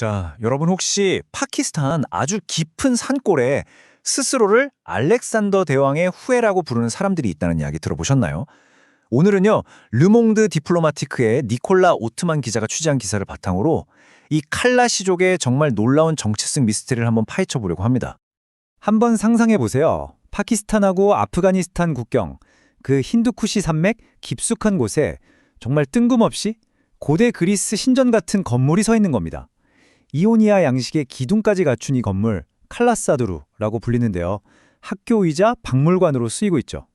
자, 여러분 혹시 파키스탄 아주 깊은 산골에 스스로를 알렉산더 대왕의 후예라고 부르는 사람들이 있다는 이야기 들어보셨나요? 오늘은요, 르몽드 디플로마티크의 니콜라 오트만 기자가 취재한 기사를 바탕으로 이 칼라시족의 정말 놀라운 정체성 미스터리를 한번 파헤쳐 보려고 합니다. 한번 상상해 보세요. 파키스탄하고 아프가니스탄 국경, 그 힌두쿠시 산맥 깊숙한 곳에 정말 뜬금없이 고대 그리스 신전 같은 건물이 서 있는 겁니다. 이오니아 양식의 기둥까지 갖춘 이 건물, 칼라사두루라고 불리는데요. 학교이자 박물관으로 쓰이고 있죠.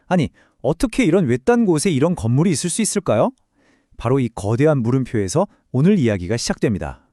아니, 어떻게 이런 외딴 곳에 이런 건물이 있을 수 있을까요? 바로 이 거대한 물음표에서 오늘 이야기가 시작됩니다.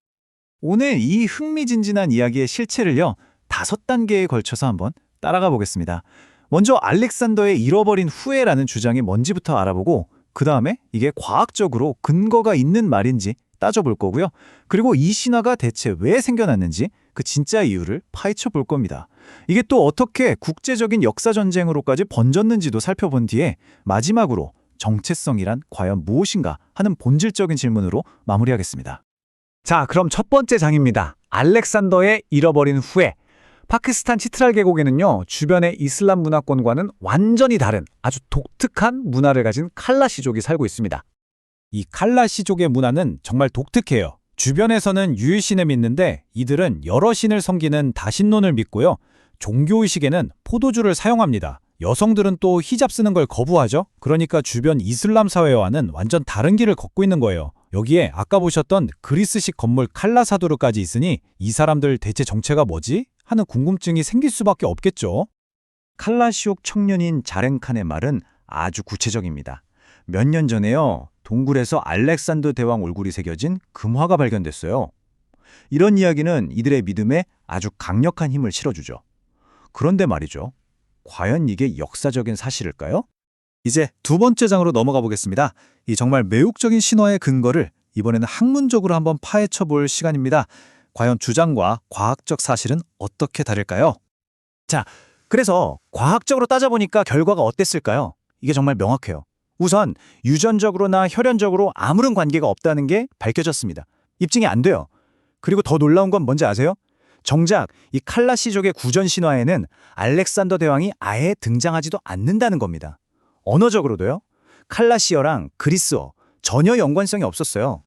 오늘 이 흥미진진한 이야기의 실체를요, 5단계에 걸쳐서 한번 따라가 보겠습니다. 먼저 알렉산더의 잃어버린 후예라는 주장이 뭔지부터 알아보고 그 다음에 이게 과학적으로 근거가 있는 말인지 따져볼 거고요. 그리고 이 신화가 대체 왜 생겨났는지 그 진짜 이유를 파헤쳐 볼 겁니다. 이게 또 어떻게 국제적인 역사전쟁으로까지 번졌는지도 살펴본 뒤에 마지막으로 정체성이란 과연 무엇인가 하는 본질적인 질문으로 마무리하겠습니다. 자, 그럼 첫 번째 장입니다. 알렉산더의 잃어버린 후예. 파키스탄 치트랄 계곡에는요, 주변의 이슬람 문화권과는 완전히 다른 아주 독특한 문화를 가진 칼라시족이 살고 있습니다. 이 칼라시족의 문화는 정말 독특해요. 주변에서는 유일신을 믿는데 이들은 여러 신을 섬기는 다신론을 믿고요. 종교의식에는 포도주를 사용합니다. 여성들은 또 히잡 쓰는 걸 거부하죠. 그러니까 주변 이슬람 사회와는 완전 다른 길을 걷고 있는 거예요. 여기에 아까 보셨던 그리스식 건물 칼라사두르까지 있으니 이 사람들 대체 정체가 뭐지? 하는 궁금증이 생길 수밖에 없겠죠. 칼라시옥 청년인 자렌칸의 말은 아주 구체적입니다. 몇 년 전에요, 동굴에서 알렉산더 대왕 얼굴이 새겨진 금화가 발견됐어요. 이런 이야기는 이들의 믿음에 아주 강력한 힘을 실어주죠. 그런데 말이죠. 과연 이게 역사적인 사실일까요? 이제 두 번째 장으로 넘어가 보겠습니다. 이 정말 매혹적인 신화의 근거를 이번에는 학문적으로 한번 파헤쳐 볼 시간입니다. 과연 주장과 과학적 사실은 어떻게 다를까요? 자, 그래서 과학적으로 따져보니까 결과가 어땠을까요? 이게 정말 명확해요. 우선 유전적으로나 혈연적으로 아무런 관계가 없다는 게 밝혀졌습니다. 입증이 안 돼요. 그리고 더 놀라운 건 뭔지 아세요? 정작 이 칼라시족의 구전 신화에는 알렉산더 대왕이 아예 등장하지도 않는다는 겁니다. 언어적으로도요. 칼라시어랑 그리스어 전혀 연관성이 없었어요.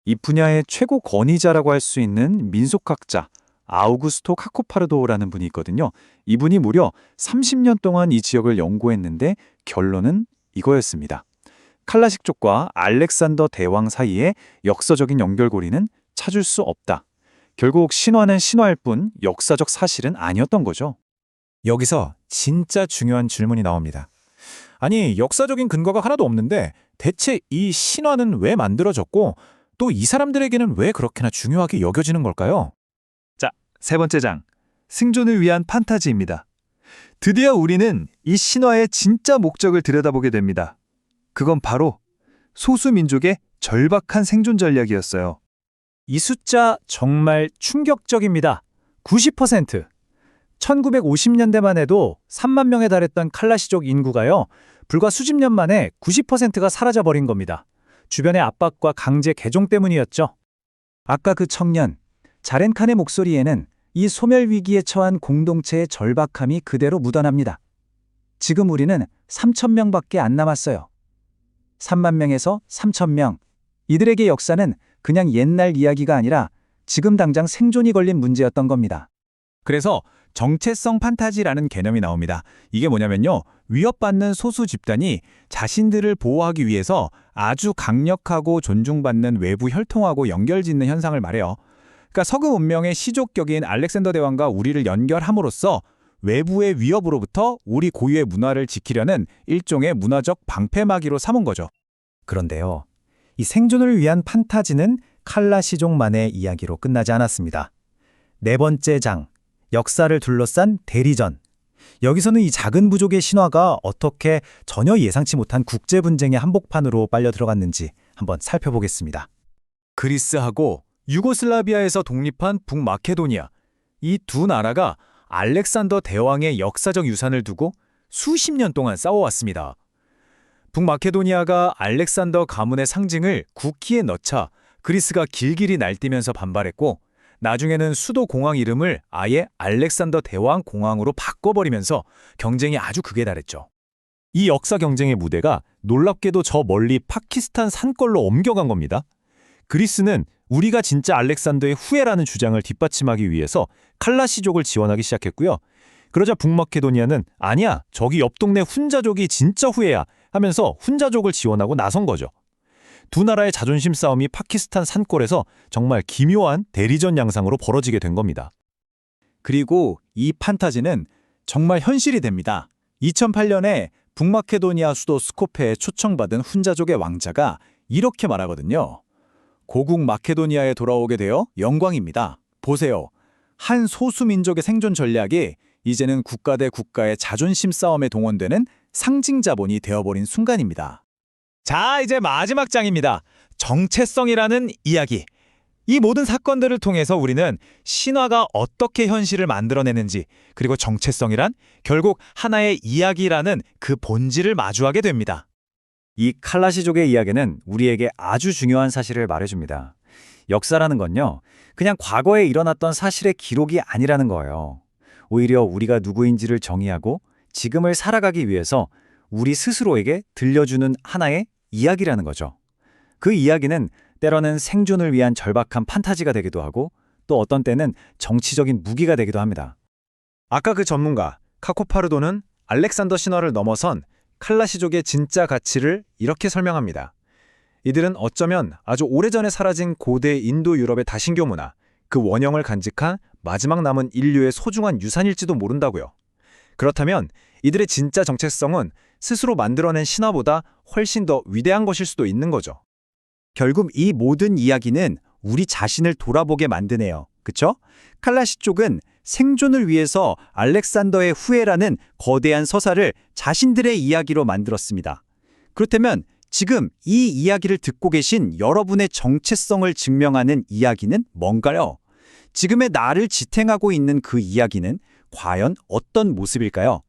이 분야의 최고 권위자라고 할 수 있는 민속학자 아우구스토 카코파르도라는 분이 있거든요. 이분이 무려 30년 동안 이 지역을 연구했는데 결론은 이거였습니다. 칼라식족과 알렉산더 대왕 사이의 역사적인 연결고리는 찾을 수 없다. 결국 신화는 신화일 뿐 역사적 사실은 아니었던 거죠. 여기서 진짜 중요한 질문이 나옵니다. 아니, 역사적인 근거가 하나도 없는데 대체 이 신화는 왜 만들어졌고 또 이 사람들에게는 왜 그렇게나 중요하게 여겨지는 걸까요? 자, 세 번째 장. 생존을 위한 판타지입니다. 드디어 우리는 이 신화의 진짜 목적을 들여다보게 됩니다. 그건 바로 소수민족의 절박한 생존 전략이었어요. 이 숫자 정말 충격적입니다. 90%. 1950년대만 해도 3만 명에 달했던 칼라시족 인구가요, 불과 수십 년 만에 90%가 사라져버린 겁니다. 주변의 압박과 강제 개종 때문이었죠. 아까 그 청년, 자렌칸의 목소리에는 이 소멸 위기에 처한 공동체의 절박함이 그대로 묻어납니다. 지금 우리는 3천 명밖에 안 남았어요. 3만 명에서 3천 명. 이들에게 역사는 그냥 옛날 이야기가 아니라 지금 당장 생존이 걸린 문제였던 겁니다. 그래서 정체성 판타지라는 개념이 나옵니다. 이게 뭐냐면요, 위협받는 소수 집단이 자신들을 보호하기 위해서 아주 강력하고 존중받는 외부 혈통하고 연결짓는 현상을 말해요. 그러니까 서구 문명의 시족격인 알렉산더 대왕과 우리를 연결함으로써 외부의 위협으로부터 우리 고유의 문화를 지키려는 일종의 문화적 방패막이로 삼은 거죠. 그런데요, 이 생존을 위한 판타지는 칼라시족만의 이야기로 끝나지 않았습니다. 네 번째 장, 역사를 둘러싼 대리전. 여기서는 이 작은 부족의 신화가 어떻게 전혀 예상치 못한 국제 분쟁의 한복판으로 빨려 들어갔는지 한번 살펴보겠습니다. 그리스하고 유고슬라비아에서 독립한 북마케도니아, 이 두 나라가 알렉산더 대왕의 역사적 유산을 두고 수십 년 동안 싸워왔습니다. 북마케도니아가 알렉산더 가문의 상징을 국기에 넣자 그리스가 길길이 날뛰면서 반발했고, 나중에는 수도 공항 이름을 아예 알렉산더 대왕 공항으로 바꿔버리면서 경쟁이 아주 극에 달했죠. 이 역사 경쟁의 무대가 놀랍게도 저 멀리 파키스탄 산골로 옮겨간 겁니다. 그리스는 우리가 진짜 알렉산더의 후예라는 주장을 뒷받침하기 위해서 칼라시족을 지원하기 시작했고요. 그러자 북마케도니아는 아니야, 저기 옆 동네 훈자족이 진짜 후예야 하면서 훈자족을 지원하고 나선 거죠. 두 나라의 자존심 싸움이 파키스탄 산골에서 정말 기묘한 대리전 양상으로 벌어지게 된 겁니다. 그리고 이 판타지는 정말 현실이 됩니다. 2008년에 북마케도니아 수도 스코페에 초청받은 훈자족의 왕자가 이렇게 말하거든요. 고국 마케도니아에 돌아오게 되어 영광입니다. 보세요. 한 소수민족의 생존 전략이 이제는 국가 대 국가의 자존심 싸움에 동원되는 상징 자본이 되어버린 순간입니다. 자, 이제 마지막 장입니다. 정체성이라는 이야기. 이 모든 사건들을 통해서 우리는 신화가 어떻게 현실을 만들어내는지, 그리고 정체성이란 결국 하나의 이야기라는 그 본질을 마주하게 됩니다. 이 칼라시족의 이야기는 우리에게 아주 중요한 사실을 말해줍니다. 역사라는 건요, 그냥 과거에 일어났던 사실의 기록이 아니라는 거예요. 오히려 우리가 누구인지를 정의하고 지금을 살아가기 위해서 우리 스스로에게 들려주는 하나의 이야기라는 거죠. 그 이야기는 때로는 생존을 위한 절박한 판타지가 되기도 하고 또 어떤 때는 정치적인 무기가 되기도 합니다. 아까 그 전문가 카코파르도는 알렉산더 신화를 넘어선 칼라시족의 진짜 가치를 이렇게 설명합니다. 이들은 어쩌면 아주 오래전에 사라진 고대 인도 유럽의 다신교 문화, 그 원형을 간직한 마지막 남은 인류의 소중한 유산일지도 모른다고요. 그렇다면 이들의 진짜 정체성은 스스로 만들어낸 신화보다 훨씬 더 위대한 것일 수도 있는 거죠. 결국 이 모든 이야기는 우리 자신을 돌아보게 만드네요. 그쵸? 칼라시족은 생존을 위해서 알렉산더의 후예라는 거대한 서사를 자신들의 이야기로 만들었습니다. 그렇다면 지금 이 이야기를 듣고 계신 여러분의 정체성을 증명하는 이야기는 뭔가요? 지금의 나를 지탱하고 있는 그 이야기는 과연 어떤 모습일까요?